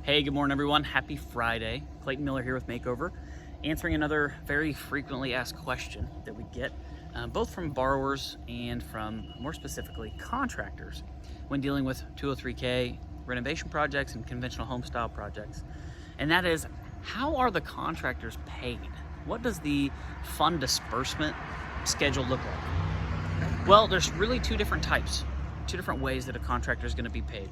Hey, good morning everyone. Happy Friday. Clayton Miller here with Makeover, answering another very frequently asked question that we get both from borrowers and from, more specifically, contractors when dealing with 203K renovation projects and conventional home style projects. And that is, how are the contractors paid? What does the fund disbursement schedule look like? Well, there's really two different types, two different ways that a contractor is going to be paid.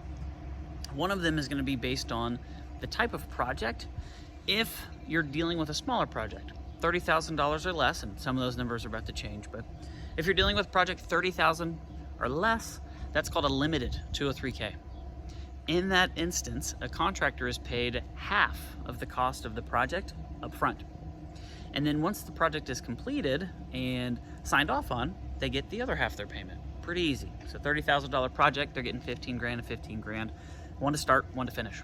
One of them is going to be based on the type of project. If you're dealing with a smaller project, $30,000 or less, and some of those numbers are about to change, but if you're dealing with a project $30,000 or less, that's called a limited 203K. In that instance, a contractor is paid half of the cost of the project up front. And then once the project is completed and signed off on, they get the other half of their payment. Pretty easy. So $30,000 project, they're getting 15 grand and 15 grand. One to start, one to finish.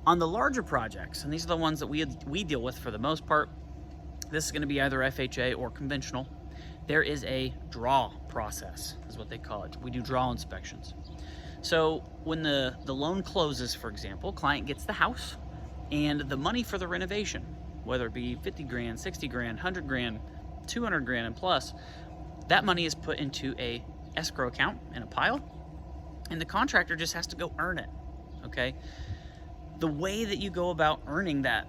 On the larger projects, and these are the ones that we deal with for the most part, this is going to be either FHA or conventional. There is a draw process, is what they call it. We do draw inspections. So when the loan closes, for example, client gets the house and the money for the renovation, whether it be 50 grand, 60 grand, 100 grand, 200 grand and plus, that money is put into a escrow account in a pile, and the contractor just has to go earn it, okay? The way that you go about earning that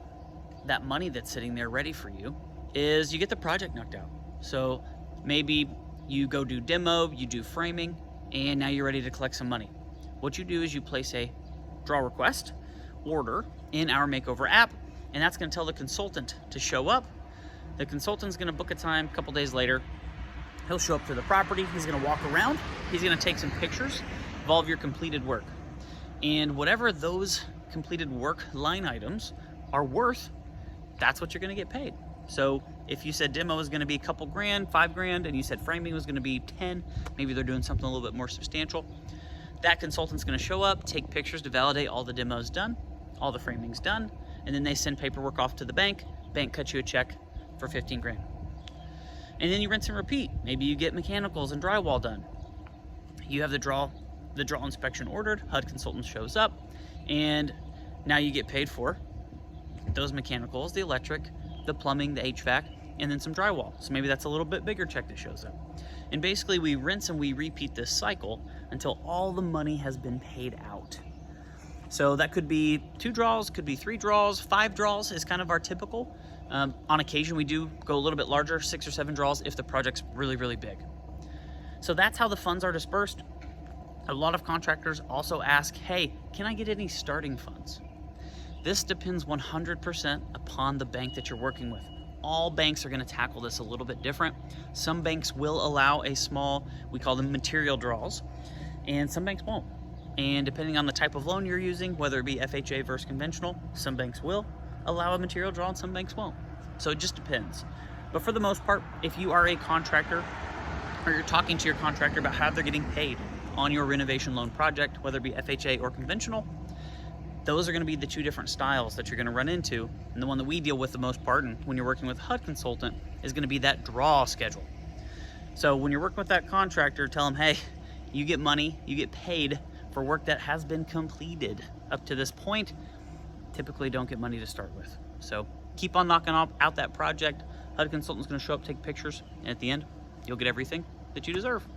money that's sitting there ready for you is you get the project knocked out. So maybe you go do demo, you do framing, and now you're ready to collect some money. What you do is you place a draw request order in our Makeover app, and that's gonna tell the consultant to show up. The consultant's gonna book a time a couple days later. He'll show up to the property, he's gonna walk around, he's gonna take some pictures of all of your completed work. And whatever those completed work line items are worth, that's what you're gonna get paid. So if you said demo is gonna be a couple grand, 5 grand, and you said framing was gonna be 10, maybe they're doing something a little bit more substantial, that consultant's gonna show up, take pictures to validate all the demos done, all the framing's done, and then they send paperwork off to the bank cuts you a check for 15 grand. And then you rinse and repeat. Maybe you get mechanicals and drywall done. You have the draw inspection ordered, HUD consultant shows up, and now you get paid for those mechanicals, the electric, the plumbing, the HVAC, and then some drywall. So maybe that's a little bit bigger check that shows up. And basically we rinse and we repeat this cycle until all the money has been paid out. So that could be 2 draws, could be 3 draws, 5 draws is kind of our typical. On occasion we do go a little bit larger, 6 or 7 draws if the project's really, really big. So that's how the funds are dispersed. A lot of contractors also ask, hey, can I get any starting funds? This depends 100% upon the bank that you're working with. All banks are going to tackle this a little bit different. Some banks will allow a small, we call them material draws, and some banks won't. And depending on the type of loan you're using, whether it be FHA versus conventional, some banks will allow a material draw and some banks won't. So it just depends. But for the most part, if you are a contractor or you're talking to your contractor about how they're getting paid on your renovation loan project, whether it be FHA or conventional, those are going to be the two different styles that you're going to run into. And the one that we deal with the most part, and when you're working with a HUD consultant, is going to be that draw schedule. So when you're working with that contractor, tell them, hey, you get money, you get paid for work that has been completed up to this point. Typically don't get money to start with. So keep on knocking out that project. HUD consultant's going to show up, take pictures, and at the end, you'll get everything that you deserve.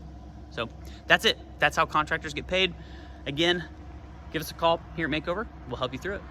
So that's it. That's how contractors get paid. Again, give us a call here at Makeover. We'll help you through it.